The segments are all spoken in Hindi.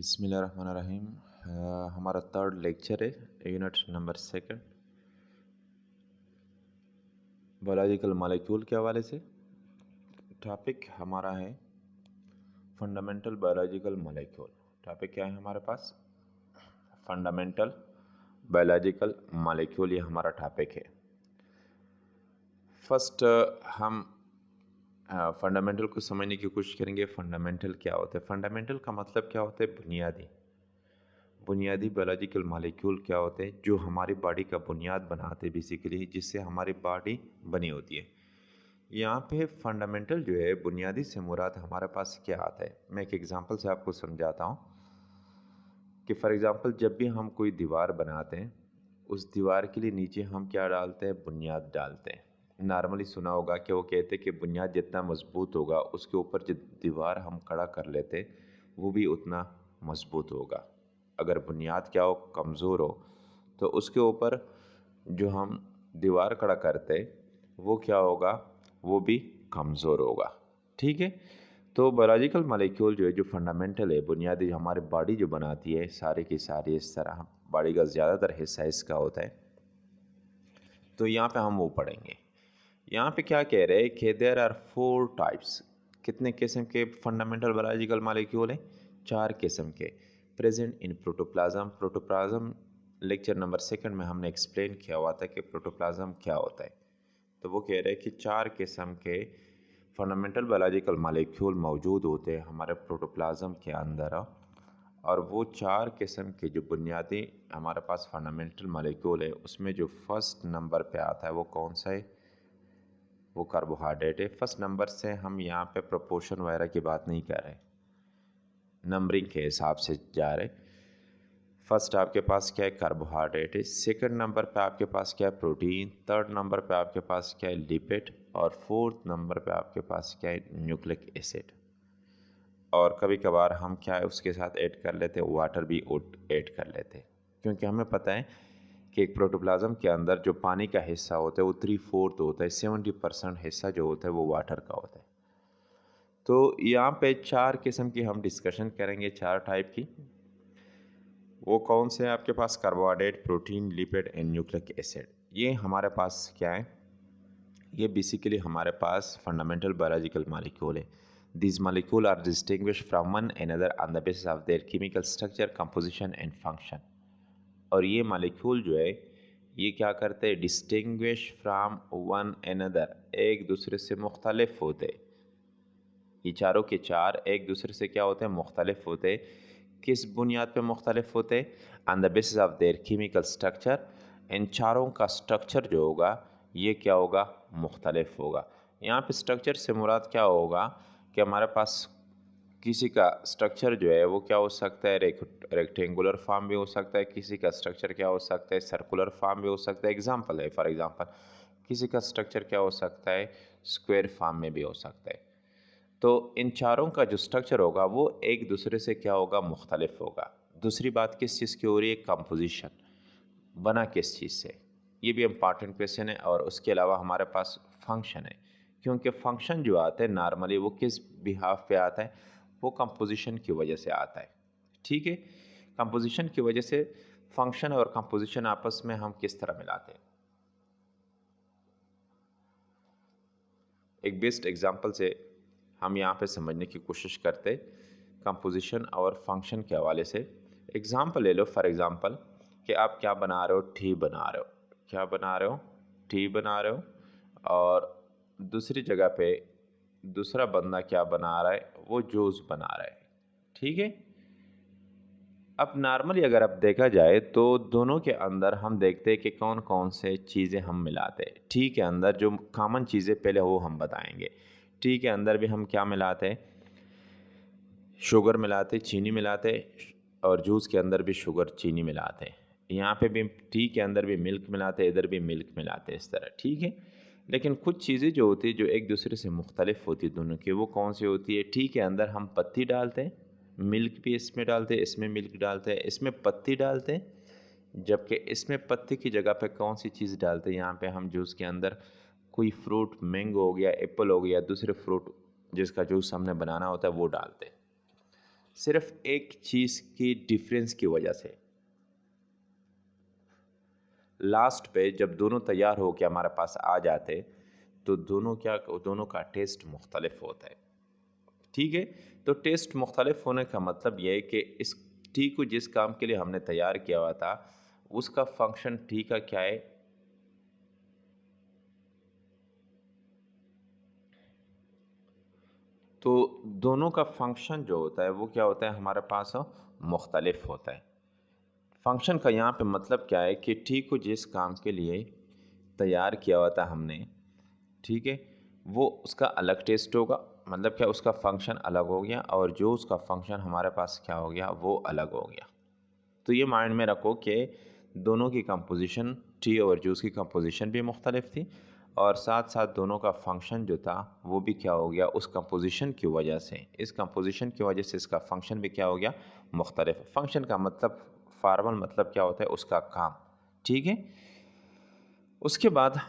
बिस्मिल्लाहिर्रहमानिर्रहीम। हमारा थर्ड लेक्चर है यूनिट नंबर 2 बायोलॉजिकल मॉलिक्यूल के हवाले से। टॉपिक हमारा है फंडामेंटल बायोलॉजिकल मॉलिक्यूल। टॉपिक क्या है हमारे पास? फंडामेंटल बायोलॉजिकल मॉलिक्यूल, ये हमारा टॉपिक है। फर्स्ट हम फंडामेंटल को समझने की कोशिश करेंगे। फंडामेंटल क्या होता है? फंडामेंटल का मतलब क्या होता है? बुनियादी बायोलॉजिकल मॉलिक्यूल क्या होते हैं जो हमारी बॉडी का बुनियाद बनाते हैं, बेसिकली जिससे हमारी बॉडी बनी होती है। यहाँ पे फंडामेंटल जो है, बुनियादी से मुराद हमारे पास क्या आता है? मैं एक एग्जांपल से आपको समझाता हूँ कि फॉर एग्जांपल जब भी हम कोई दीवार बनाते हैं, उस दीवार के लिए नीचे हम क्या डालते हैं? बुनियाद डालते हैं। नॉर्मली सुना होगा कि वो कहते हैं कि बुनियाद जितना मजबूत होगा, उसके ऊपर जो दीवार हम खड़ा कर लेते वो भी उतना मजबूत होगा। अगर बुनियाद क्या हो, कमज़ोर हो, तो उसके ऊपर जो हम दीवार खड़ा करते वो क्या होगा? वो भी कमज़ोर होगा। ठीक है। तो बायोलॉजिकल मॉलिक्यूल जो है, जो फंडामेंटल है, बुनियादी हमारी बॉडी जो बनाती है, सारे की सारी इस तरह बॉडी का ज़्यादातर हिस्सा इसका होता है। तो यहाँ पे हम वो पढ़ेंगे। यहाँ पे क्या कह रहे हैं कि देयर आर 4 टाइप्स। कितने किस्म के फंडामेंटल बायोलॉजिकल मॉलिक्यूल हैं? 4 किस्म के। Present in protoplasm. Protoplasm lecture number 2 में हमने एक्सप्लेन किया हुआ था कि प्रोटोप्लाज्म क्या होता है। तो वो कह रहे हैं कि 4 किस्म के फंडामेंटल बायोलॉजिकल मॉलिक्यूल मौजूद होते हैं हमारे प्रोटोप्लाज्म के अंदर। और वो 4 किस्म के जो बुनियादी हमारे पास फंडामेंटल मॉलिक्यूल है, उसमें जो फर्स्ट नंबर पे आता है वो कौन सा है? वो कार्बोहाइड्रेट है। फर्स्ट नंबर से हम यहाँ पे प्रोपोर्शन वगैरह की बात नहीं कर रहे, नंबरिंग के हिसाब से जा रहे। फर्स्ट आपके पास क्या है? कार्बोहाइड्रेट है। सेकंड नंबर पे आपके पास क्या है? प्रोटीन। थर्ड नंबर पे आपके पास क्या है? लिपिड। और फोर्थ नंबर पे आपके पास क्या है? Nucleic acid. और कभी कभार हम क्या है उसके साथ ऐड कर लेते हैं? वाटर भी ऐड कर लेते हैं, क्योंकि हमें पता है कि एक प्रोटोप्लाज्म के अंदर जो पानी का हिस्सा होता है वो 3/4 होता है। 70% हिस्सा जो होता है वो वाटर का होता है। तो यहाँ पे 4 किस्म की हम डिस्कशन करेंगे, 4 टाइप की। वो कौन से हैं आपके पास? Carbohydrate, protein, lipid and nucleic acid. ये हमारे पास क्या है? ये बेसिकली हमारे पास फंडामेंटल बायोलॉजिकल मॉलिक्यूल है। These molecules are distinguished from one another on the basis of their chemical structure, composition and function। और ये मॉलिक्यूल जो है, ये क्या करते हैं? डिस्टिंग्विश फ्राम वन अनदर, एक दूसरे से मुख्तलिफ होते। ये चारों के चार एक दूसरे से क्या होते हैं? मुख्तलिफ होते। किस बुनियाद पे मुख्तलिफ होते? On the basis of their chemical structure. इन चारों का स्ट्रक्चर जो होगा, ये क्या होगा? मुख्तलिफ होगा। यहाँ पे स्ट्रक्चर से मुराद क्या होगा कि हमारे पास किसी का स्ट्रक्चर जो है वो क्या हो सकता है? रेक्टेंगुलर फॉर्म भी हो सकता है। किसी का स्ट्रक्चर क्या हो सकता है? सर्कुलर फॉर्म भी हो सकता है। एग्जांपल है, फॉर एग्जांपल किसी का स्ट्रक्चर क्या हो सकता है? स्क्वायर फॉर्म में भी हो सकता है। तो इन चारों का जो स्ट्रक्चर होगा वो एक दूसरे से क्या होगा? मुख्तलिफ होगा। दूसरी बात किस चीज़ की हो रही है? कंपोजिशन, बना किस चीज़ से, ये भी इम्पॉर्टेंट क्वेश्चन है। और उसके अलावा हमारे पास फंक्शन है, क्योंकि फंक्शन जो आता है नॉर्मली वो किस बिहाफ पे आता है? वो कंपोजिशन की वजह से आता है। ठीक है। कंपोजिशन की वजह से फंक्शन और कंपोजिशन आपस में हम किस तरह मिलाते हैं? एक बेस्ट एग्जांपल से हम यहाँ पे समझने की कोशिश करते कंपोजिशन और फंक्शन के हवाले से। एग्जांपल ले लो, फॉर एग्जांपल कि आप क्या बना रहे हो? टी बना रहे हो। क्या बना रहे हो? टी बना रहे हो। और दूसरी जगह पे दूसरा बंदा क्या बना रहा है? वो जूस बना रहा है। ठीक है। अब नॉर्मली अगर अब देखा जाए तो दोनों के अंदर हम देखते हैं कि कौन कौन से चीज़ें हम मिलाते हैं। टी के अंदर जो कॉमन चीज़ें पहले वो हम बताएंगे। टी के अंदर भी हम क्या मिलाते हैं? शुगर मिलाते, चीनी मिलाते। और जूस के अंदर भी शुगर चीनी मिलाते हैं। यहाँ पे भी टी के अंदर भी मिल्क मिलाते, इधर भी मिल्क मिलाते, इस तरह। ठीक है। लेकिन कुछ चीज़ें जो होती है जो एक दूसरे से मुख्तलिफ होती है दोनों की, वो कौन सी होती है? टी के अंदर हम पत्ती डालते हैं, मिल्क भी इसमें डालते हैं, इसमें मिल्क डालते हैं, इसमें पत्ती डालते हैं। जबकि इसमें पत्ती की जगह पे कौन सी चीज़ डालते हैं? यहाँ पे हम जूस के अंदर कोई फ्रूट, मैंगो हो गया, एप्पल हो गया, दूसरे फ्रूट जिसका जूस हमने बनाना होता है वो डालते हैं। सिर्फ एक चीज़ की डिफरेंस की वजह से। लास्ट पे जब दोनों तैयार हो के हमारे पास आ जाते तो दोनों का टेस्ट मुख्तलिफ होता है। ठीक है, तो टेस्ट मुख्तलिफ होने का मतलब यह है कि इस टी को जिस काम के लिए हमने तैयार किया हुआ था उसका फंक्शन टी का क्या है, तो दोनों का फंक्शन जो होता है वो क्या होता है हमारे पास मुख्तलिफ होता है। फंक्शन का यहाँ पे मतलब क्या है कि टी को जिस काम के लिए तैयार किया हुआ था हमने, ठीक है, वो उसका अलग टेस्ट होगा, मतलब क्या उसका फंक्शन अलग हो गया और जो उसका फंक्शन हमारे पास क्या हो गया वो अलग हो गया। तो ये माइंड में रखो कि दोनों की कंपोजिशन, टी और जूस की कंपोजिशन भी मुख्तलिफ थी और साथ साथ दोनों का फंक्शन जो था वो भी क्या हो गया, उस कंपोजिशन की वजह से, इस कंपोजिशन की वजह से इसका फंक्शन भी क्या हो गया, मुख्तलिफ। फंक्शन का मतलब फार्मल मतलब क्या होता है, उसका काम। ठीक है, उसके बाद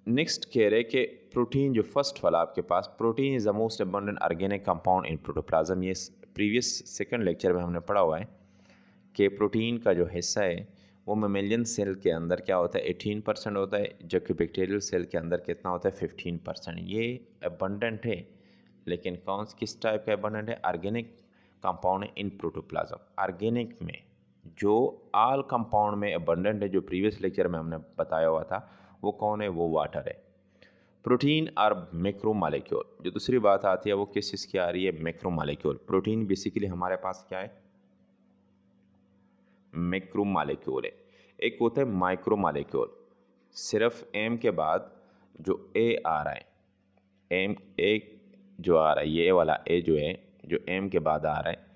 नेक्स्ट कह रहे कि प्रोटीन जो फर्स्ट वाला आपके पास, protein is the most abundant organic compound in protoplasm. ये प्रीवियस सेकंड लेक्चर में हमने पढ़ा हुआ है कि प्रोटीन का जो हिस्सा है वो मेमेलियन सेल के अंदर क्या होता है 18% होता है, जबकि बैक्टीरियल सेल के अंदर कितना होता है 15%। ये अबंडेंट है, लेकिन किस टाइप का अबंडेंट है, organic compound in protoplasm. Organic में जो ऑल कंपाउंड में अबंडेंट है, जो प्रीवियस लेक्चर में हमने बताया हुआ था, वो कौन है, वो वाटर है। प्रोटीन और मैक्रो मॉलिक्यूल, जो दूसरी बात आती है वो किस चीज़ की आ रही है, मैक्रो मॉलिक्यूल। प्रोटीन बेसिकली हमारे पास क्या है, मैक्रो मॉलिक्यूल है। एक होता है माइक्रो मॉलिक्यूल, सिर्फ एम के बाद जो ए आ रहा है, एम ए जो आ रहा है, ये वाला ए जो है, जो एम के बाद आ रहा है,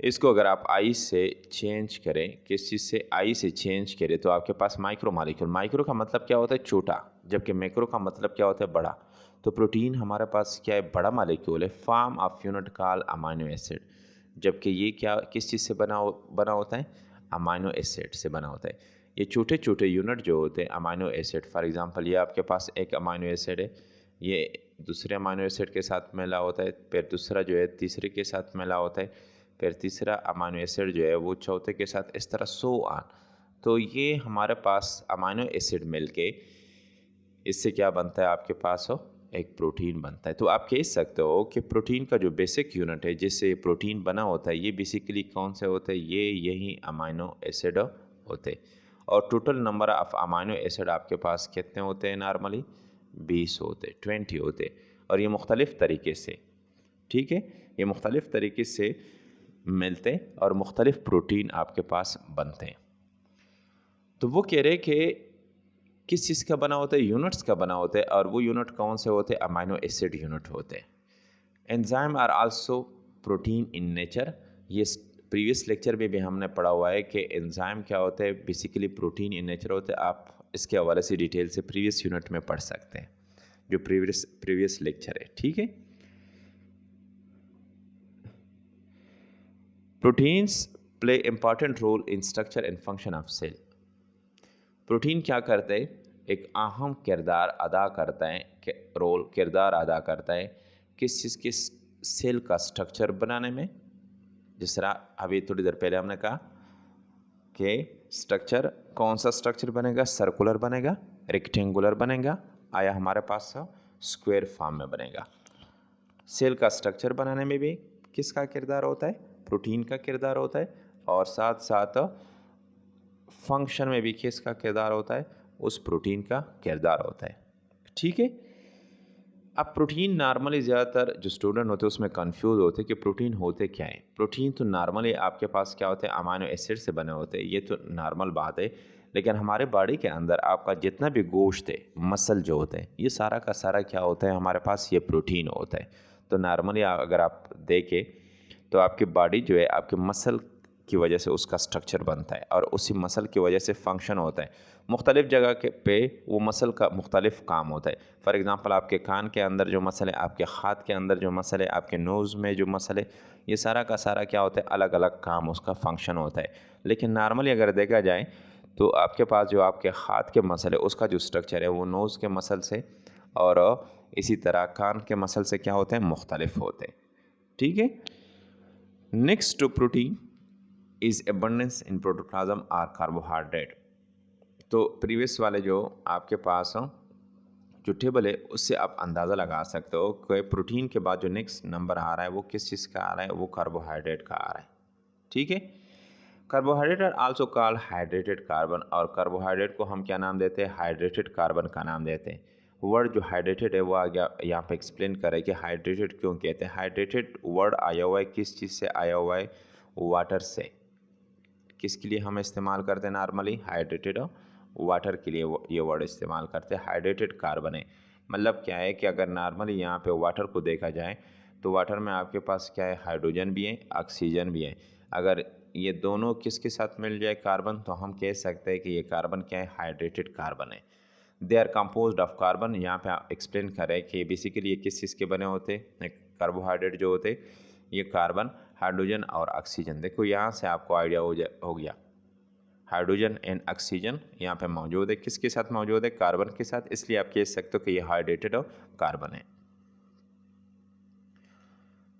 इसको अगर आप आई से चेंज करें, किस चीज़ से, आई से चेंज करें, तो आपके पास माइक्रो मॉलिक्यूल। माइक्रो का मतलब क्या होता है, छोटा, जबकि मैक्रो का मतलब क्या होता है, बड़ा। तो प्रोटीन हमारे पास क्या है, बड़ा मॉलिक्यूल है, form of unit called amino acid. जबकि ये क्या, किस चीज़ से बना होता है, अमाइनो एसिड से बना होता है। ये छोटे छोटे यूनिट जो होते हैं अमाइनो एसिड, फॉर एग्जांपल ये आपके पास एक अमाइनो एसिड है, ये दूसरे अमाइनो एसिड के साथ मिला होता है, फिर दूसरा जो है तीसरे के साथ मिला होता है, फिर तीसरा अमाइनो एसिड जो है वो चौथे के साथ, इस तरह सो ऑन। तो ये हमारे पास अमाइनो एसिड मिलके इससे क्या बनता है, आपके पास हो एक प्रोटीन बनता है। तो आप कह सकते हो कि प्रोटीन का जो बेसिक यूनिट है जिससे प्रोटीन बना होता है, ये बेसिकली कौन से होते हैं, ये यही अमाइनो एसिड होते हैं। और total number of amino acid आपके पास कितने होते हैं, नॉर्मली 20 होते, 20 होते, और ये मुख्तलिफ़ तरीके से, ठीक है, ये मुख्तलिफ़ तरीके से मिलते हैं और मुख्तलिफ़ प्रोटीन आपके पास बनते हैं। तो वो कह रहे कि किस चीज़ का बना होता है, यूनिट्स का बना होता है, और वो यूनिट कौन से होते हैं, अमाइनो एसिड यूनिट होते हैं। Enzyme are also protein in nature. ये प्रीवियस लेक्चर में भी हमने पढ़ा हुआ है कि एंजाइम क्या होते हैं, बेसिकली प्रोटीन इन नेचर होते हैं। आप इसके हवाले से डिटेल से प्रीवियस यूनिट में पढ़ सकते हैं, जो प्रीवियस लेक्चर है, ठीक है। Proteins play important role in structure and function of cell. Protein क्या करते हैं, एक अहम किरदार अदा करता है, किरदार अदा करता है किस चीज़ की, सेल का स्ट्रक्चर बनाने में। जिस तरह अभी थोड़ी देर पहले हमने कहा कि स्ट्रक्चर, कौन सा स्ट्रक्चर बनेगा, सर्कुलर बनेगा, रेक्टेंगुलर बनेगा, आया हमारे पास स्क्वायर फॉर्म में बनेगा। सेल का स्ट्रक्चर बनाने में भी किसका किरदार होता है, प्रोटीन का किरदार होता है, और साथ साथ फंक्शन में भी किसका किरदार होता है, उस प्रोटीन का किरदार होता है, ठीक है। अब प्रोटीन नॉर्मली ज़्यादातर जो स्टूडेंट होते हैं उसमें कंफ्यूज होते हैं कि प्रोटीन होते क्या हैं। प्रोटीन तो नॉर्मली आपके पास क्या होते हैं, अमाइनो एसिड से बने होते हैं, ये तो नॉर्मल बात है। लेकिन हमारे बॉडी के अंदर आपका जितना भी गोश्त है, मसल जो होते हैं, ये सारा का सारा क्या होता है, हमारे पास ये प्रोटीन होता है। तो नॉर्मली अगर आप देखें तो आपकी बॉडी जो है, आपके मसल की वजह से उसका स्ट्रक्चर बनता है, और उसी मसल की वजह से फंक्शन होता है। मुख्तलिफ़ जगह के पे वो मसल का मुख्तलिफ़ काम होता है। फॉर एग्ज़ाम्पल आपके कान के अंदर जो मसल है, आपके हाथ के अंदर जो मसल है, आपके नोज़ में जो मसल है, ये सारा का सारा क्या होता है, अलग अलग काम, उसका फंक्शन होता है। लेकिन नॉर्मली अगर देखा जाए तो आपके पास जो आपके हाथ के मसल है, उसका जो स्ट्रक्चर है वो नोज़ के मसल से और इसी तरह कान के मसल से क्या होते हैं, मुख्तलिफ होते हैं, ठीक है। Next to protein is abundance in protoplasm are carbohydrate. तो प्रीवियस वाले जो आपके पास जो टेबल है उससे आप अंदाज़ा लगा सकते हो कि प्रोटीन के बाद जो नेक्स्ट नंबर आ रहा है वो किस चीज़ का आ रहा है, वो कार्बोहाइड्रेट का आ रहा है। ठीक है, carbohydrate are also called hydrated carbon, और कार्बोहाइड्रेट को हम क्या नाम देते हैं, हाइड्रेटेड कार्बन का नाम देते हैं। वर्ड जो हाइड्रेटेड है वो आ गया यहाँ पे एक्सप्लेन करें कि हाइड्रेटेड क्यों कहते हैं। हाइड्रेटेड वर्ड आया हुआ है किस चीज़ से आया हुआ है, वाटर से। किसके लिए हम इस्तेमाल करते हैं नॉर्मली, हाइड्रेटेड वाटर के लिए ये वर्ड इस्तेमाल करते हैं। हाइड्रेटेड कार्बन है मतलब क्या है कि अगर नॉर्मली यहाँ पे वाटर को देखा जाए तो वाटर में आपके पास क्या है, हाइड्रोजन भी है, ऑक्सीजन भी है। अगर ये दोनों किसके साथ मिल जाए कार्बन, तो हम कह सकते हैं कि ये कार्बन क्या है, हाइड्रेटेड कार्बन है। They are composed of carbon. यहाँ पे आप एक्सप्लेन करें कि बेसिकली ये किस चीज़ के बने होते हैं, कार्बोहाइड्रेट जो होते ये कार्बन, हाइड्रोजन और ऑक्सीजन। देखो यहाँ से आपको आइडिया हो गया, हाइड्रोजन एंड ऑक्सीजन यहाँ पे मौजूद है। किसके साथ मौजूद है, कार्बन के साथ, इसलिए आप कह सकते हो कि ये हाइड्रेटेड और कार्बन है।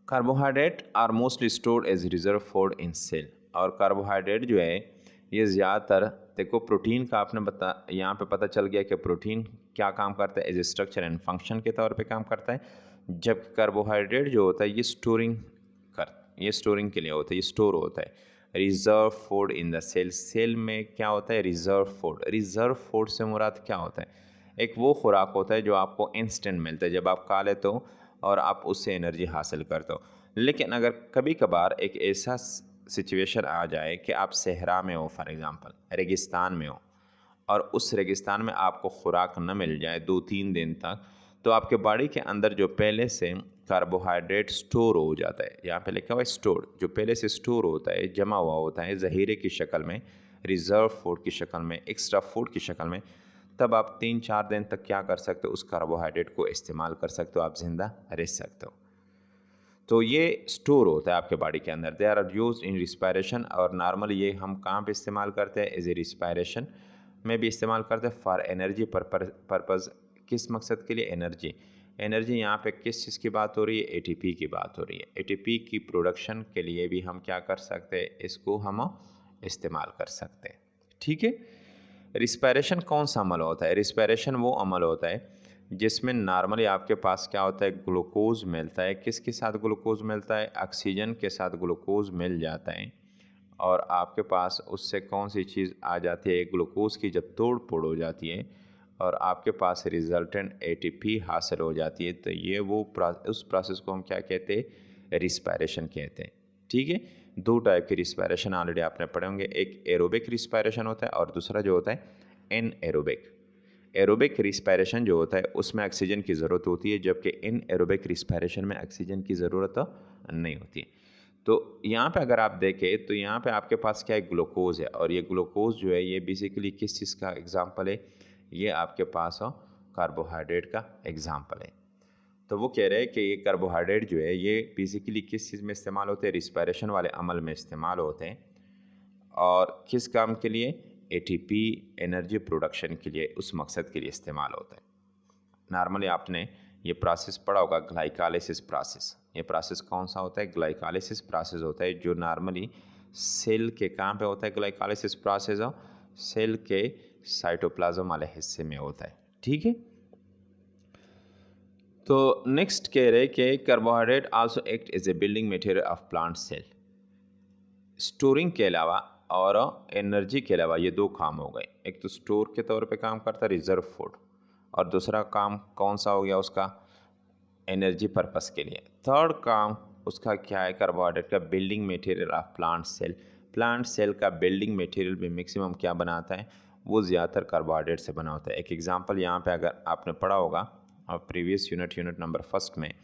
Carbohydrate are mostly stored as reserve food in cell. और कार्बोहाइड्रेट जो है ये ज़्यादातर, देखो प्रोटीन का आपने यहाँ पे पता चल गया कि प्रोटीन क्या काम करता है, as a structure and function के तौर पे काम करता है। जबकि कार्बोहाइड्रेट जो होता है ये स्टोरिंग के लिए होता है, ये स्टोर होता है। Reserve food in the cell, cell में क्या होता है, रिजर्व फूड। रिजर्व फूड से मुराद क्या होता है, एक वो खुराक होता है जो आपको इंस्टेंट मिलता है, जब आप खा लेते हो और आप उससे एनर्जी हासिल करते हो। लेकिन अगर कभी कभार एक ऐसा सिचुएशन आ जाए कि आप सहरा में हो, फॉर एग्ज़ाम्पल रेगिस्तान में हो, और उस रेगिस्तान में आपको खुराक न मिल जाए 2-3 दिन तक, तो आपके बॉडी के अंदर जो पहले से कार्बोहाइड्रेट स्टोर हो जाता है, यहाँ पे लिखा हुआ है स्टोर, जो पहले से स्टोर होता है, जमा हुआ होता है ज़ख़ीरे की शक्ल में, रिज़र्व फूड की शक्ल में, एक्स्ट्रा फूड की शक्ल में, तब आप 3-4 दिन तक क्या कर सकते हो, उस कार्बोहाइड्रेट को इस्तेमाल कर सकते हो, आप ज़िंदा रह सकते हो। तो ये स्टोर होता है आपके बॉडी के अंदर। They are use in respiration, और नॉर्मली ये हम कहाँ पे इस्तेमाल करते हैं, एज ए रिस्पायरेशन में भी इस्तेमाल करते हैं, फॉर एनर्जी पर्पज़। किस मकसद के लिए, एनर्जी। एनर्जी यहाँ पे किस चीज़ की बात हो रही है, एटीपी की बात हो रही है। एटीपी की प्रोडक्शन के लिए भी हम क्या कर सकते हैं, इसको हम इस्तेमाल कर सकते हैं। ठीक है, रिस्पायरेशन कौन सा अमल होता है, रिस्पायरेशन वो अमल होता है जिसमें नॉर्मली आपके पास क्या होता है, ग्लूकोज मिलता है। किसके साथ ग्लूकोज मिलता है, ऑक्सीजन के साथ ग्लूकोज मिल जाता है, और आपके पास उससे कौन सी चीज़ आ जाती है, ग्लूकोज की जब तोड़ फोड़ हो जाती है और आपके पास रिजल्टेंट एटीपी हासिल हो जाती है, तो ये वो उस प्रोसेस को हम क्या कहते हैं, रिस्पायरेशन कहते हैं। ठीक है, 2 टाइप के रिस्पायरेशन ऑलरेडी आपने पढ़े होंगे, एक एरोबिक रिस्पायरेशन होता है और दूसरा जो होता है एन एरोबिक। एरोबिक रिस्पायरेशन जो होता है उसमें ऑक्सीजन की ज़रूरत होती है, जबकि इन एरोबिक रिस्पायरेशन में ऑक्सीजन की ज़रूरत नहीं होती है। तो यहाँ पे अगर आप देखें तो यहाँ पे आपके पास क्या है, ग्लूकोज है, और ये ग्लूकोज जो है ये बेसिकली किस चीज़ का एग्जांपल है, ये आपके पास कार्बोहाइड्रेट का एग्जांपल है। तो वो कह रहे हैं कि ये कार्बोहाइड्रेट जो है ये बेसिकली किस चीज़ में इस्तेमाल होते हैं, रिस्पायरेशन वाले अमल में इस्तेमाल होते हैं, और किस काम के लिए, एटीपी एनर्जी प्रोडक्शन के लिए, उस मकसद के लिए इस्तेमाल होता है। नॉर्मली आपने ये प्रोसेस पढ़ा होगा, ग्लाइकोलाइसिस प्रोसेस। ये प्रोसेस कौन सा होता है, ग्लाइकोलाइसिस प्रोसेस होता है, जो नॉर्मली सेल के कहाँ पे होता है, ग्लाइकोलाइसिस प्रोसेस सेल के साइटोप्लाज्म वाले हिस्से में होता है। ठीक है, तो नेक्स्ट कह रहे कि carbohydrate also act as a building material of plant cell. Storing के अलावा और एनर्जी के अलावा ये 2 काम हो गए, एक तो स्टोर के तौर पे काम करता है रिजर्व फूड, और दूसरा काम कौन सा हो गया उसका, एनर्जी पर्पस के लिए। थर्ड काम उसका क्या है, कार्बोहाइड्रेट का building material of plant cell. Plant cell का बिल्डिंग मटेरियल भी मैक्सिमम क्या बनाता है, वो ज़्यादातर कार्बोहाइड्रेट से बना होता है। एक एग्जांपल यहाँ पे अगर आपने पढ़ा होगा और प्रीवियस यूनिट नंबर 1 में,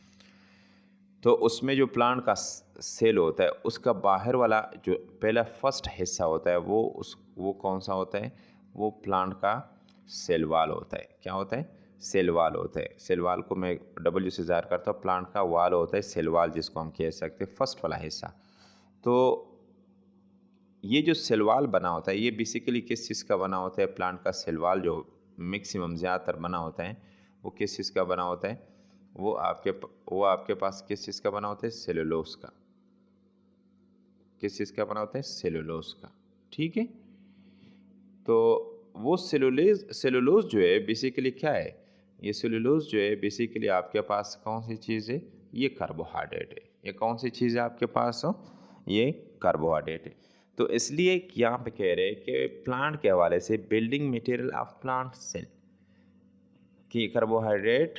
तो उसमें जो प्लांट का सेल होता है उसका बाहर वाला जो पहला फर्स्ट हिस्सा होता है वो कौन सा होता है, वो प्लांट का सेल वाल होता है। क्या होता है, सेल वाल होता है। सेल वाल को मैं डब्ल्यू से ज़ाहिर करता हूँ, प्लांट का वाल होता है सेल वाल, जिसको हम कह सकते हैं फर्स्ट वाला हिस्सा। तो ये जो सेल वाल बना होता है ये बेसिकली किस चीज़ का बना होता है, प्लांट का सेल वाल जो मैक्सिमम ज़्यादातर बना होता है वो किस चीज़ का बना होता है, वो आपके पास किस चीज़ का बना होता है, सेलुलोज का। किस चीज़ का बना होता है? सेलुलोज का। ठीक है, तो वो सेलुलोज जो है बेसिकली क्या है? ये सेलुलोज जो है बेसिकली आपके पास कौन सी चीज़ है? ये कार्बोहाइड्रेट है। ये कौन सी चीज़ है आपके पास? ये कार्बोहाइड्रेट है। तो इसलिए यहाँ पे कह रहे हैं कि प्लांट के हवाले से building material of plant cell, कि कार्बोहाइड्रेट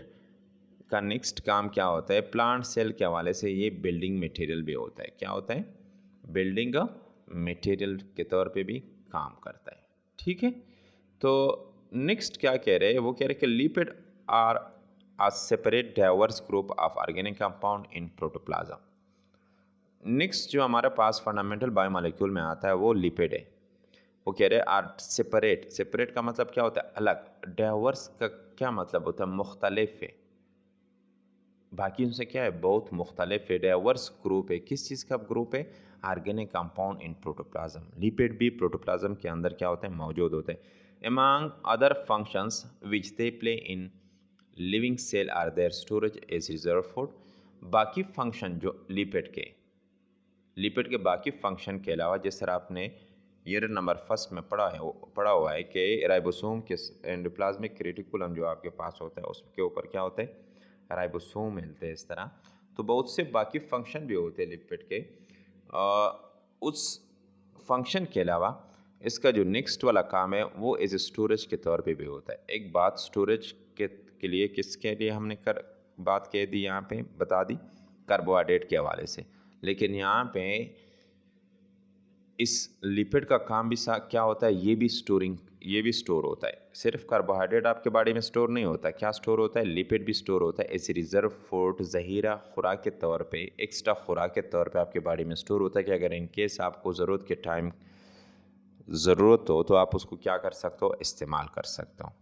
का नेक्स्ट काम क्या होता है? प्लांट सेल के हवाले से ये बिल्डिंग मटेरियल भी होता है। क्या होता है? बिल्डिंग मटेरियल के तौर पे भी काम करता है। ठीक है, तो नेक्स्ट क्या कह रहे हैं? वो कह रहे हैं कि lipid are a separate diverse group of organic compound in protoplasm. Next जो हमारे पास फंडामेंटल बायोमोलिक्यूल में आता है वो लिपिड है। वो कह रहे हैं आर सेपरेट। सेपरेट का मतलब क्या होता है? अलग। डाइवर्स का क्या मतलब होता है? मुख्तलिफ है, बाकी उनसे क्या है? बहुत मुख्तलिफ है। डाइवर्स ग्रुप है। किस चीज़ का ग्रुप है? Organic compound in protoplasm. Lipid भी प्रोटोप्लाज्म के अंदर क्या होते हैं? मौजूद होते हैं। among other functions which they play in living cell are their storage as reserve food. बाकी फंक्शन जो लिपिड के बाकी फंक्शन के अलावा, जिस तरह आपने यूनिट नंबर फर्स्ट में पढ़ा हुआ है कि राइबोसोम के एंडोप्लाज्मिक रेटिकुलम जो आपके पास होता है उसके ऊपर क्या होता है? राइबोसोम मिलते हैं इस तरह। तो बहुत से बाकी फंक्शन भी होते हैं लिपिड के। उस फंक्शन के अलावा इसका जो नेक्स्ट वाला काम है वो एज स्टोरेज के तौर पे भी होता है। एक बात स्टोरेज के लिए किसके लिए हमने बात कह दी यहाँ पे, बता दी, कार्बोहाइड्रेट के हवाले से। लेकिन यहाँ पे इस लिपिड का काम भी क्या होता है? ये भी स्टोर होता है। सिर्फ कार्बोहाइड्रेट आपके बॉडी में स्टोर नहीं होता। क्या स्टोर होता है? लिपिड भी स्टोर होता है एज रिजर्व फूड, ज़हीरा खुराक के तौर पे, एक्स्ट्रा खुराक के तौर पे आपके बॉडी में स्टोर होता है कि अगर इन केस आपको ज़रूरत के टाइम ज़रूरत हो तो आप उसको क्या कर सकते हो? इस्तेमाल कर सकते हो।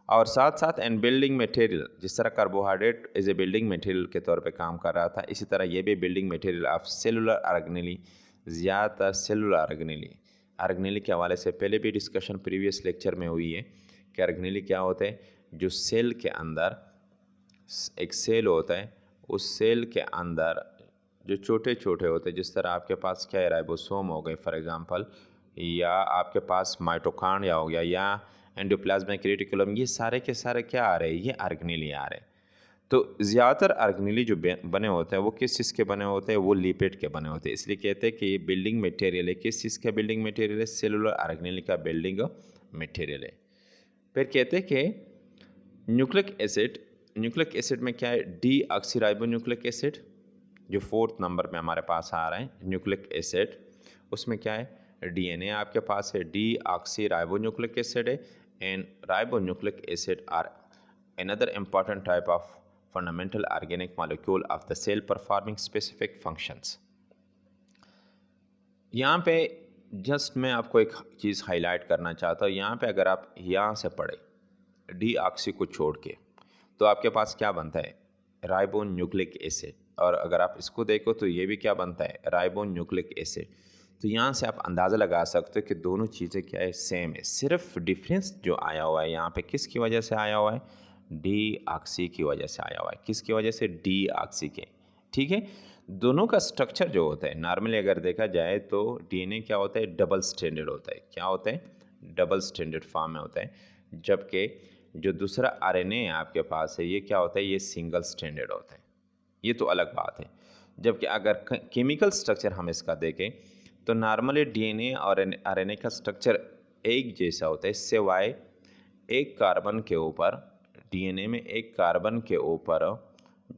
और साथ साथ एंड बिल्डिंग मटेरियल, जिस तरह carbohydrate as a building material के तौर पे काम कर रहा था, इसी तरह ये भी building material of cellular organelle, ज़्यादातर सेलुलर ऑर्गेनेली के हवाले से पहले भी डिस्कशन प्रीवियस लेक्चर में हुई है कि ऑर्गेनेली क्या होते हैं? जो सेल के अंदर एक सेल होता है, उस सेल के अंदर जो छोटे छोटे होते हैं, जिस तरह आपके पास क्या है? राइबोसोम हो गए फॉर एग्जांपल, या आपके पास माइटोकॉन्ड्रिया हो गया, या एंडोप्लाज्मिक रेटिकुलम, ये सारे के सारे क्या आ रहे हैं? ये ऑर्गेनेली आ रहे हैं। तो ज़्यादातर ऑर्गेनेली जो बने होते हैं वो किस चीज़ के बने होते हैं? वो लिपिड के बने होते हैं। इसलिए कहते हैं कि ये बिल्डिंग मटेरियल है। किस चीज़ का बिल्डिंग मटेरियल है? सेलुलर ऑर्गेनेली का बिल्डिंग मटेरियल है। फिर कहते हैं कि न्यूक्लिक एसिड में क्या है? डीऑक्सीराइबोन्यूक्लिक एसिड, जो 4th नंबर में हमारे पास आ रहा है न्यूक्लिक एसिड, उसमें क्या है? डीएनए आपके पास है, डीऑक्सीराइबोन्यूक्लिक एसिड है। And ribonucleic acid are another important type of fundamental organic molecule of the cell performing specific functions. यहाँ पे जस्ट मैं आपको एक चीज़ हाईलाइट करना चाहता हूँ। यहाँ पे अगर आप यहाँ से पढ़े डीऑक्सी को छोड़ के तो आपके पास क्या बनता है? Ribonucleic acid. और अगर आप इसको देखो तो ये भी क्या बनता है? Ribonucleic acid. तो यहाँ से आप अंदाज़ा लगा सकते हो कि दोनों चीज़ें क्या है? सेम है। सिर्फ डिफरेंस जो आया हुआ है यहाँ पे किसकी वजह से आया हुआ है? डीऑक्सी की वजह से आया हुआ है। किसकी वजह से? डीऑक्सी के। ठीक है, दोनों का स्ट्रक्चर जो होता है नॉर्मली अगर देखा जाए तो डीएनए क्या होता है? डबल स्टैंडर्ड होता है। क्या होता है? डबल स्टैंडर्ड फॉर्म में होता है। जबकि जो दूसरा आरएनए है आपके पास है, ये क्या होता है? ये सिंगल स्टैंडर्ड होता है। ये तो अलग बात है। जबकि अगर केमिकल स्ट्रक्चर हम इसका देखें तो नॉर्मली डीएनए और आरएनए का स्ट्रक्चर एक जैसा होता है, सिवाय एक कार्बन के ऊपर, डीएनए में एक कार्बन के ऊपर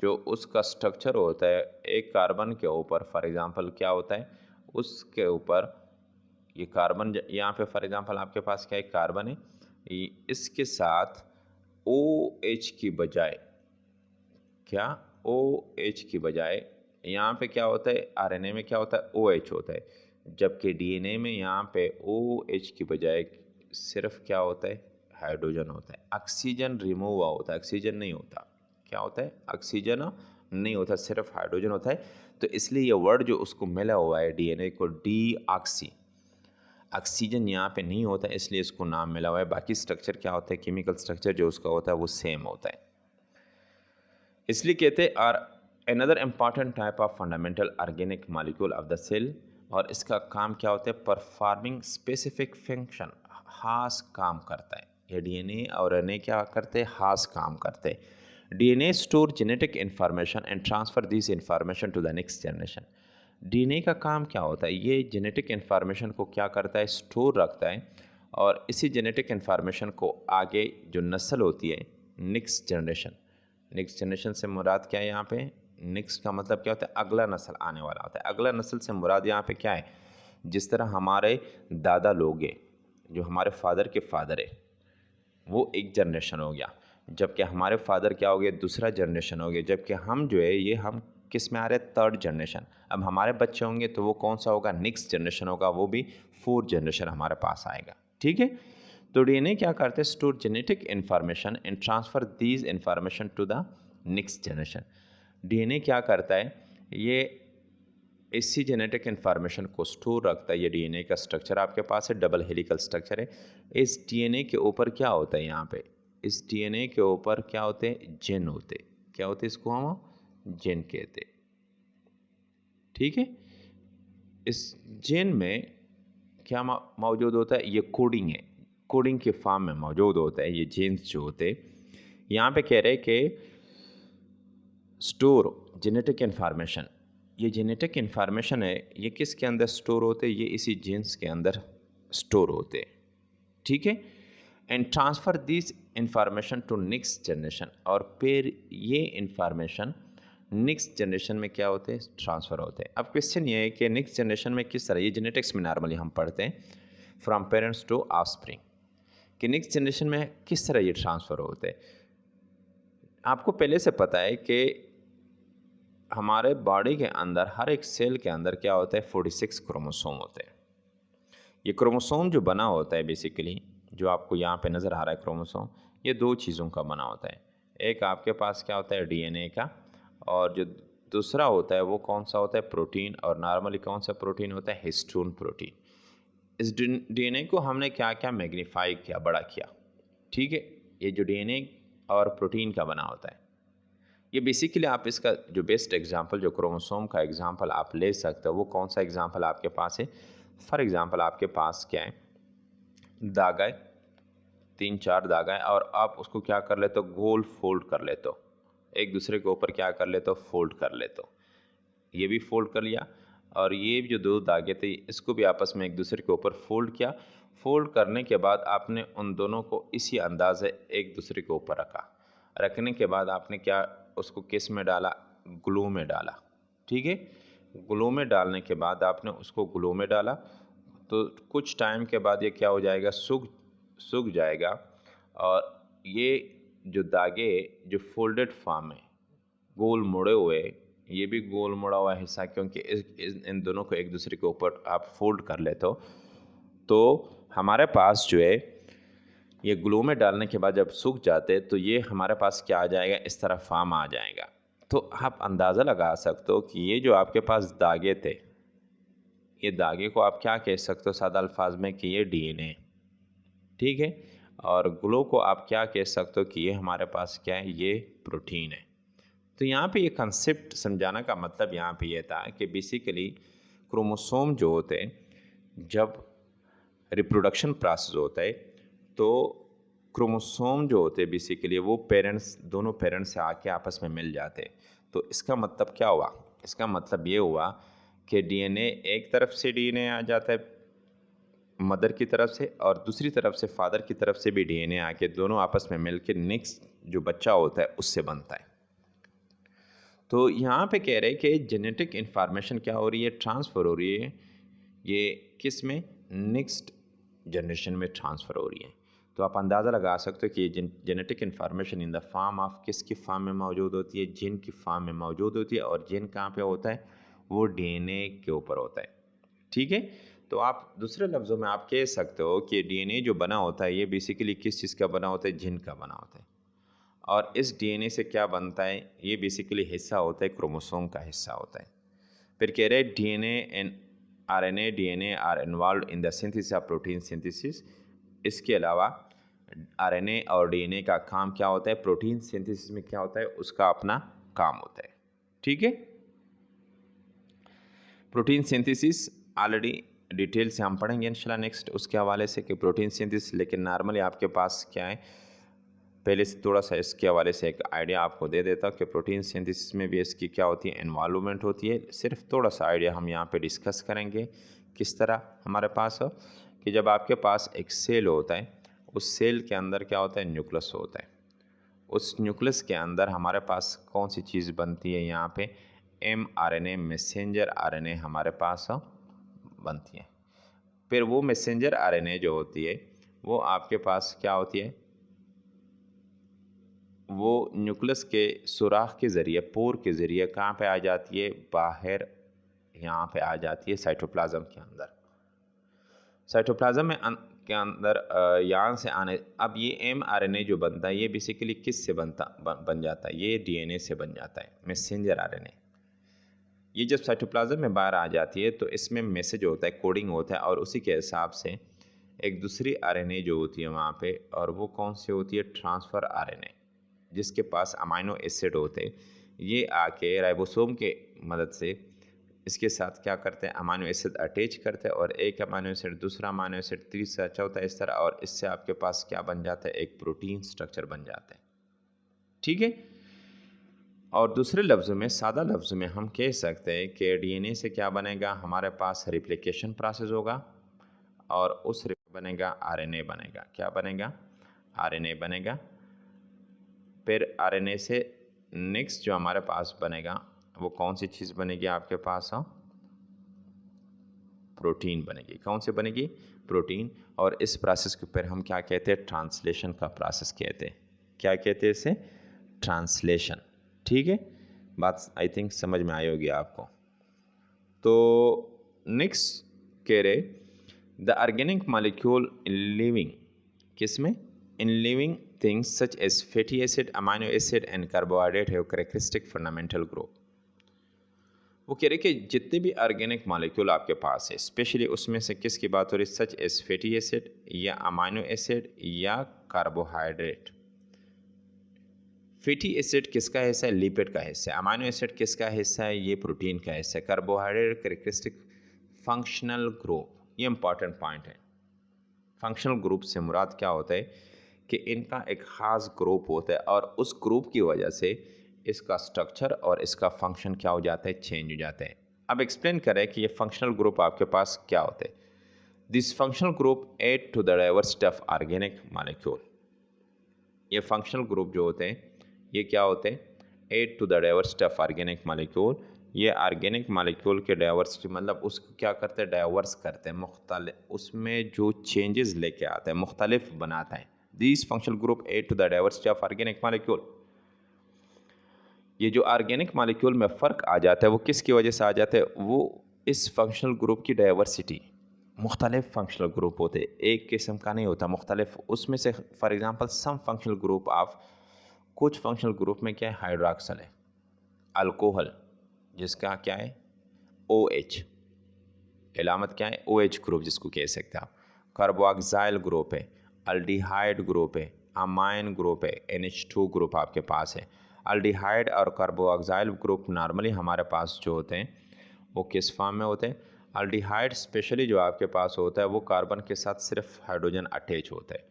जो उसका स्ट्रक्चर होता है, एक कार्बन के ऊपर फॉर एग्जांपल क्या होता है? उसके ऊपर ये कार्बन, यहाँ पे फॉर एग्जांपल आपके पास क्या एक कार्बन है, इसके साथ OH की बजाय क्या? OH की बजाय यहाँ पे क्या होता है? आरएनए में क्या होता है? OH होता है। जबकि डीएनए में यहाँ पे OH की बजाय सिर्फ क्या होता है? हाइड्रोजन होता है। ऑक्सीजन रिमूव हुआ होता है, ऑक्सीजन नहीं होता। क्या होता है? ऑक्सीजन नहीं होता, सिर्फ हाइड्रोजन होता है। तो इसलिए ये वर्ड जो उसको मिला हुआ है डीएनए को, डीऑक्सी, ऑक्सीजन यहाँ पे नहीं होता, इसलिए इसको नाम मिला हुआ है। बाकी स्ट्रक्चर क्या होता है? केमिकल स्ट्रक्चर जो उसका होता है वो सेम होता है। इसलिए कहते हैं are another important type of fundamental organic molecule of the cell और इसका काम क्या होता है, परफॉर्मिंग स्पेसिफिक फंक्शन, खास काम करता है। ये डीएनए और आरएनए क्या करते हैं, खास काम करते हैं। DNA store genetic information and transfer this information to the next generation. DNA का काम क्या होता है, ये जेनेटिक इंफॉर्मेशन को क्या करता है, स्टोर रखता है और इसी जेनेटिक इंफॉर्मेशन को आगे जो नस्ल होती है, नेक्स्ट जनरेशन से मुराद क्या है यहाँ पे, नेक्स्ट का मतलब क्या होता है, अगला नस्ल आने वाला होता है। अगला नस्ल से मुराद यहाँ पे क्या है, जिस तरह हमारे दादा लोग हैं, जो हमारे फादर के फादर है, वो एक जनरेशन हो गया, जबकि हमारे फादर क्या हो गए, दूसरा जनरेशन हो गया, जबकि हम जो है ये हम किस में आ रहे हैं, थर्ड जनरेशन। अब हमारे बच्चे होंगे तो वो कौन सा होगा, नेक्स्ट जनरेशन होगा, वो भी फोर्थ जनरेशन हमारे पास आएगा। ठीक है, तो डीएनए क्या करते हैं, store genetic information and transfer these information to the next generation. DNA क्या करता है, ये इसी जेनेटिक इन्फॉर्मेशन को स्टोर रखता है। ये डीएनए का स्ट्रक्चर आपके पास है, डबल हेलिकल स्ट्रक्चर है। इस डीएनए के ऊपर क्या होता है, यहाँ पे इस डीएनए के ऊपर क्या होते हैं, जीन होते। क्या होते, इसको हम जीन कहते। ठीक है, इस जीन में क्या मौजूद होता है, ये कोडिंग है, कोडिंग के फॉर्म में मौजूद होता है ये जीन्स जो होते। यहाँ पे कह रहे कि स्टोर जेनेटिक इन्फॉर्मेशन, ये जेनेटिक इन्फॉर्मेशन है, ये किसके अंदर स्टोर होते, ये इसी जीन्स के अंदर स्टोर होते। ठीक है, and transfer this information to next generation, और फिर ये इंफॉर्मेशन नेक्स्ट जनरेशन में क्या होते हैं, ट्रांसफ़र होते हैं। अब क्वेश्चन ये है कि नेक्स्ट जनरेशन में किस तरह, ये जेनेटिक्स में नॉर्मली हम पढ़ते हैं फ्रॉम पेरेंट्स टू ऑफस्प्रिंग, कि नेक्स्ट जनरेशन में किस तरह ये ट्रांसफ़र होते हैं। आपको पहले से पता है कि हमारे बॉडी के अंदर हर एक सेल के अंदर क्या होता है, 46 क्रोमोसोम होते हैं। ये क्रोमोसोम जो बना होता है बेसिकली, जो आपको यहाँ पे नज़र आ रहा है क्रोमोसोम, ये दो चीज़ों का बना होता है। एक आपके पास क्या होता है, डीएनए का, और जो दूसरा होता है वो कौन सा होता है, प्रोटीन। और नॉर्मली कौन सा प्रोटीन होता है, हिस्टोन प्रोटीन। इस डीएनए को हमने क्या क्या मैग्नीफाई किया, बड़ा किया। ठीक है, ये जो डीएनए और प्रोटीन का बना होता है, ये बेसिकली आप इसका जो बेस्ट एग्जांपल, जो क्रोमोसोम का एग्जांपल आप ले सकते हो, वो कौन सा एग्जांपल आपके पास है। फॉर एग्जांपल आपके पास क्या है, धागा है, 3-4 धागा है, और आप उसको क्या कर लेते हो, गोल फोल्ड कर लेते हो, एक दूसरे के ऊपर क्या कर लेते हो, फोल्ड कर लेते हो। ये भी फोल्ड कर लिया, और ये जो दो धागे थे इसको भी आपस में एक दूसरे के ऊपर फोल्ड किया। फोल्ड करने के बाद आपने उन दोनों को इसी अंदाजे एक दूसरे के ऊपर रखा। रखने के बाद आपने क्या, उसको किस में डाला, ग्लू में डाला। ठीक है, ग्लू में डालने के बाद आपने उसको ग्लू में डाला, तो कुछ टाइम के बाद ये क्या हो जाएगा, सूख जाएगा। और ये जो धागे जो फोल्डेड फॉर्म है, गोल मुड़े हुए, ये भी गोल मुड़ा हुआ हिस्सा, क्योंकि इन दोनों को एक दूसरे के ऊपर आप फोल्ड कर लेते हो, तो हमारे पास जो है ये ग्लू में डालने के बाद जब सूख जाते तो ये हमारे पास क्या आ जाएगा, इस तरह फॉर्म आ जाएगा। तो आप अंदाज़ा लगा सकते हो कि ये जो आपके पास धागे थे, ये धागे को आप क्या कह सकते हो सादा अल्फाज में, कि ये डीएनए। ठीक है, और ग्लू को आप क्या कह सकते हो, कि ये हमारे पास क्या है, ये प्रोटीन है। तो यहाँ पे ये कंसेप्ट समझाने का मतलब यहाँ पे ये था कि बेसिकली क्रोमोसोम जो होते हैं, जब रिप्रोडक्शन प्रोसेस होता है, तो क्रोमोसोम जो होते हैं बेसिकली वो पेरेंट्स, दोनों पेरेंट्स से आके आपस में मिल जाते हैं। तो इसका मतलब क्या हुआ, इसका मतलब ये हुआ कि डीएनए एक तरफ से डीएनए आ जाता है मदर की तरफ से, और दूसरी तरफ से फादर की तरफ से भी डीएनए आके दोनों आपस में मिलकर नेक्स्ट जो बच्चा होता है उससे बनता है। तो यहाँ पे कह रहे हैं कि जेनेटिक इन्फॉर्मेशन क्या हो रही है, ट्रांसफ़र हो रही है। ये किस में, नेक्स्ट जनरेशन में ट्रांसफ़र हो रही है। तो आप अंदाज़ा लगा सकते हो कि genetic information in the form of किसकी फॉर्म में मौजूद होती है, जीन की फॉर्म में मौजूद होती है। और जीन कहाँ पे होता है, वो डीएनए के ऊपर होता है। ठीक है, तो आप दूसरे लफ्ज़ों में आप कह सकते हो कि डीएनए जो बना होता है ये बेसिकली किस चीज़ का बना होता है, जीन का बना होता है। और इस डीएनए से क्या बनता है, ये बेसिकली हिस्सा होता है, क्रोमोसोम का हिस्सा होता है। फिर कह रहे हैं DNA and RNA, DNA are involve in the synthesis of protein synthesis. इसके अलावा आरएनए और डीएनए का काम क्या होता है, प्रोटीन सिंथेसिस में क्या होता है, उसका अपना काम होता है। ठीक है, प्रोटीन सिंथेसिस ऑलरेडी डिटेल से हम पढ़ेंगे इंशाल्लाह नेक्स्ट उसके हवाले से कि प्रोटीन सिंथेसिस, लेकिन नॉर्मली आपके पास क्या है, पहले से थोड़ा सा इसके हवाले से एक आइडिया आपको दे देता हूँ कि प्रोटीन सिंथेसिस में भी इसकी क्या होती है, इन्वॉल्वमेंट होती है। सिर्फ थोड़ा सा आइडिया हम यहाँ पे डिस्कस करेंगे। किस तरह हमारे पास हो कि जब आपके पास एक सेल होता है, उस सेल के अंदर क्या होता है, न्यूक्लियस होता है। उस न्यूक्लियस के अंदर हमारे पास कौन सी चीज़ बनती है, यहाँ पे mRNA मैसेंजर आरएनए हमारे पास बनती है। फिर वो मैसेंजर आरएनए जो होती है वो आपके पास क्या होती है, वो न्यूक्लियस के सुराख के ज़रिए, पोर के ज़रिए कहाँ पे आ जाती है, बाहर यहाँ पे आ जाती है साइटोप्लाज्म के अंदर। साइटोप्लाज्म में के अंदर यहाँ से आने, अब ये mRNA जो बनता है ये बेसिकली किस से बन जाता है, ये DNA से बन जाता है, मैसेंजर आरएनए। ये जब साइटोप्लाज्म में बाहर आ जाती है तो इसमें मैसेज होता है, कोडिंग होता है, और उसी के हिसाब से एक दूसरी आरएनए जो होती है वहाँ पे, और वो कौन सी होती है, ट्रांसफ़र आरएनए, जिसके पास अमाइनो एसिड होते हैं। ये आके राइबोसोम के मदद से इसके साथ क्या करते हैं, अमाइनो एसिड अटैच करते हैं, और एक अमाइनो एसिड, दूसरा अमाइनो एसिड, तीसरा, चौथा, इस तरह, और इससे आपके पास क्या बन जाता है, एक प्रोटीन स्ट्रक्चर बन जाता है। ठीक है। और दूसरे लफ्ज़ों में, सादा लफ्ज़ों में हम कह सकते हैं कि डीएनए से क्या बनेगा, हमारे पास रिप्लिकेशन प्रोसेस होगा, और उस बनेगा आरएनए बनेगा। क्या बनेगा, आरएनए बनेगा। फिर आरएनए से नेक्स्ट जो हमारे पास बनेगा वो कौन सी चीज़ बनेगी आपके पास, प्रोटीन बनेगी। कौन सी बनेगी, प्रोटीन। और इस प्रोसेस के ऊपर हम क्या कहते हैं, ट्रांसलेशन का प्रोसेस कहते हैं। क्या कहते हैं इसे, ट्रांसलेशन। ठीक है, बात आई थिंक समझ में आई होगी आपको। तो नेक्स्ट कह रहे, the organic molecule in living, किसमें, in living things such as fatty acid, amino acid and carbohydrate have characteristic fundamental group. वो कह रहे कि जितने भी ऑर्गेनिक मॉलिक्यूल आपके पास है, स्पेशली उसमें से किसकी बात हो रही, सच एज फैटी एसिड या अमाइनो एसिड या कार्बोहाइड्रेट। फैटी एसिड किसका हिस्सा है, लिपिड का हिस्सा है। अमाइनो एसिड किसका हिस्सा है, ये प्रोटीन का हिस्सा है। कार्बोहाइड्रेट कैरेक्टरिस्टिक फंक्शनल ग्रुप, ये इंपॉर्टेंट पॉइंट है। फंक्शनल ग्रुप से मुराद क्या होता है कि इनका एक ख़ास ग्रुप होता है, और उस ग्रुप की वजह से इसका स्ट्रक्चर और इसका फंक्शन क्या हो जाता है, चेंज हो जाते हैं। अब एक्सप्लेन करें कि ये फंक्शनल ग्रुप आपके पास क्या होते हैं। This functional group add to the diversity of organic molecule. ये फंक्शनल ग्रुप जो होते हैं ये क्या होते हैं, add to the diversity of organic molecule. ये ऑर्गेनिक मॉलिक्यूल के डाइवर्सिटी मतलब उसको क्या करते हैं, डाइवर्स करते हैं, मुख्तलिफ, उसमें जो चेंजेस लेके आता है, मुख्तलिफ बनाता है। This functional group add to the diversity of organic molecule. ये जो ऑर्गेनिक मॉलिक्यूल में फ़र्क आ जाता है वो किसकी वजह से आ जाता है, वो इस फंक्शनल ग्रुप की डाइवर्सिटी। मुख्तलिफ फंक्शनल ग्रुप होते, एक किस्म का नहीं होता, मुख्तलिफ। उसमें से for example some functional group of, कुछ फंक्शनल ग्रुप में क्या है, हाइड्रोक्सल है, अल्कोहल जिसका क्या है, OH, इलामत क्या है, OH ग्रुप जिसको कह सकते हैं आप। कार्बोक्सिल ग्रुप है, अल्डिहाइड ग्रुप है, अमाइन ग्रुप है, NH2 ग्रुप आपके पास है। अल्डिहाइड और कार्बोक्सिल ग्रुप नॉर्मली हमारे पास जो होते हैं वो किस फॉर्म में होते हैं, अल्डिहाइड स्पेशली जो आपके पास होता है वो कार्बन के साथ सिर्फ हाइड्रोजन अटैच होता है।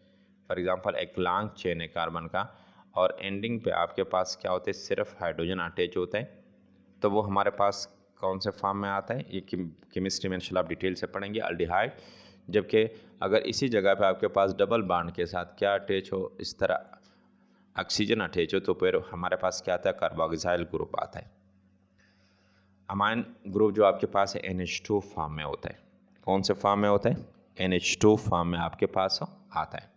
फॉर एग्जांपल एक लॉन्ग चेन है कार्बन का, और एंडिंग पे आपके पास क्या होते हैं, सिर्फ हाइड्रोजन अटैच होता है। तो वो हमारे पास कौन से फॉर्म में आता है, ये केमिस्ट्री में इंशाल्लाह आप डिटेल से पढ़ेंगे, अल्डिहाइड। जबकि अगर इसी जगह पे आपके पास डबल बॉन्ड के साथ क्या अटैच हो, इस तरह ऑक्सीजन अटैच हो, तो फिर हमारे पास क्या आता है, कार्बोक्सिल ग्रुप आता है। अमाइन ग्रुप जो आपके पास है NH2 फॉर्म में होता है। कौन से फॉर्म में होता है, NH2 फॉर्म में आपके पास आता है।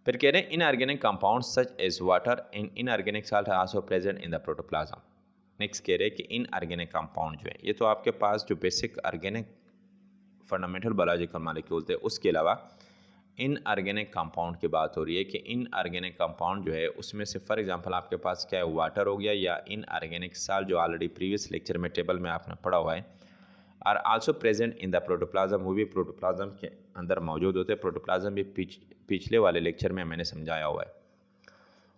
फिर कह रहे हैं inorganic compound such as water in inorganic salt are also present in the protoplasm. Next कह रहे हैं कि इनऑर्गेनिक कंपाउंड जो है, ये तो आपके पास जो basic organic fundamental biological molecule थे, उसके अलावा इनऑर्गेनिक कंपाउंड की बात हो रही है कि इनऑर्गेनिक कंपाउंड जो है उसमें से फॉर एग्जांपल आपके पास क्या है, वाटर हो गया, या इनऑर्गेनिक साल्ट जो ऑलरेडी प्रीवियस लेक्चर में टेबल में आपने पढ़ा हुआ है, are also present in the protoplasm, वो भी प्रोटोप्लाज्म के अंदर मौजूद होते हैं। प्रोटोप्लाज्म भी पिछले वाले लेक्चर में मैंने समझाया हुआ है।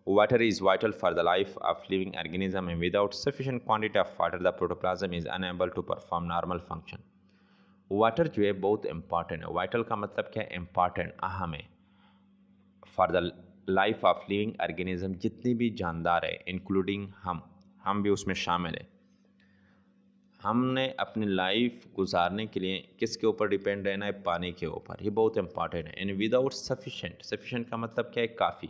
Water is vital for the life of living organism, and without sufficient quantity of water, the protoplasm is unable to perform normal function. Water जो है बहुत इम्पॉर्टेंट है। वाइटल का मतलब क्या है? इम्पॉर्टेंट, अहम है for the life of living organism. जितने भी जानदार है इंक्लूडिंग हम भी उसमें शामिल है। हमने अपनी लाइफ गुजारने के लिए किसके ऊपर डिपेंड रहना है? पानी के ऊपर। ये बहुत इंपॉर्टेंट है। एंड विदाउट सफिशेंट का मतलब क्या है? काफ़ी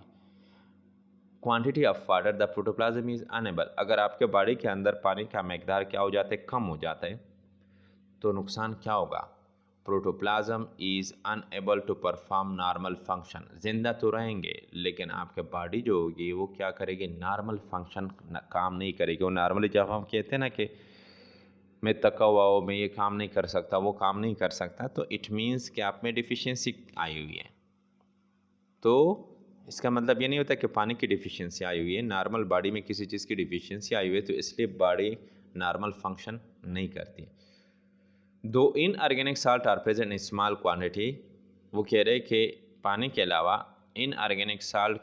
quantity of water the protoplasm is unable. अगर आपके बॉडी के अंदर पानी का मकदार क्या हो जाता है? कम हो जाता है, तो नुकसान क्या होगा? Protoplasm is unable to perform normal function. जिंदा तो रहेंगे लेकिन आपके बॉडी जो होगी वो क्या करेगी? नॉर्मल फंक्शन काम नहीं करेगी। वो नॉर्मली जब हम कहते हैं ना कि मैं थका हुआ हूँ, मैं ये काम नहीं कर सकता, वो काम नहीं कर सकता, तो इट मीन्स कि आप में डिफिशियंसी आई हुई है। तो इसका मतलब ये नहीं होता कि पानी की डिफिशियंसी आई हुई है। नॉर्मल बॉडी में किसी चीज़ की डिफिशियंसी आई हुई है तो इसलिए बॉडी नॉर्मल फंक्शन नहीं करती। Though inorganic salt are present in small quantity. वो कह रहे कि पानी के अलावा इन ऑर्गेनिक साल्ट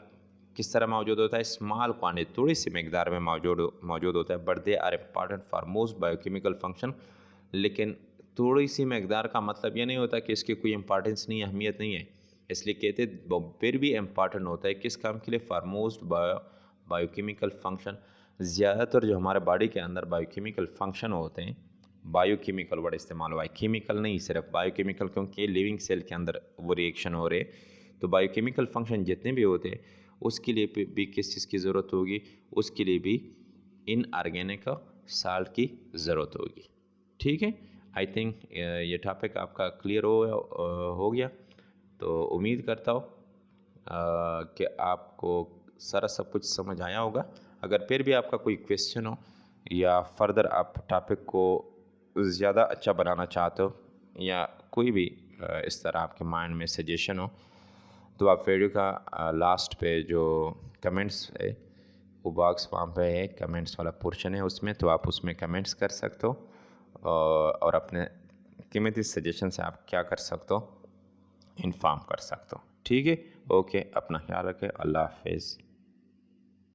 किस तरह मौजूद होता है? स्मॉल क्वांटिटी, थोड़ी सी मकदार में मौजूद होता है। But they are important for most biochemical function. लेकिन थोड़ी सी मकदार का मतलब ये नहीं होता कि इसकी कोई इंपॉर्टेंस नहीं है, अहमियत नहीं है। इसलिए कहते फिर भी इम्पॉर्टेंट होता है किस काम के लिए? For most biochemical function. ज़्यादातर जो हमारे बॉडी के अंदर बायोकेमिकल फंक्शन होते हैं, बायोकेमिकल वर्ड इस्तेमाल हुआ है, केमिकल नहीं, सिर्फ बायोकेमिकल, क्योंकि लिविंग सेल के अंदर वो रिएक्शन हो रहे। तो बायोकेमिकल फंक्शन जितने भी होते हैं उसके लिए भी किस चीज़ की ज़रूरत होगी? उसके लिए भी इनऑर्गेनिक साल्ट की ज़रूरत होगी। ठीक है, आई थिंक ये टॉपिक आपका क्लियर हो गया। तो उम्मीद करता हूँ कि आपको सारा सब कुछ समझ आया होगा। अगर फिर भी आपका कोई क्वेश्चन हो या फर्दर आप टॉपिक को ज़्यादा अच्छा बनाना चाहते हो या कोई भी इस तरह आपके माइंड में सजेशन हो, तो आप वीडियो का लास्ट पे जो कमेंट्स है वो बॉक्स वहाँ पे है, कमेंट्स वाला पोर्शन है उसमें, तो आप उसमें कमेंट्स कर सकते हो और अपने कीमती सजेशन से आप क्या कर सकते हो? इन्फॉर्म कर सकते हो। ठीक है, ओके, अपना ख्याल रखें। अल्लाह हाफिज़।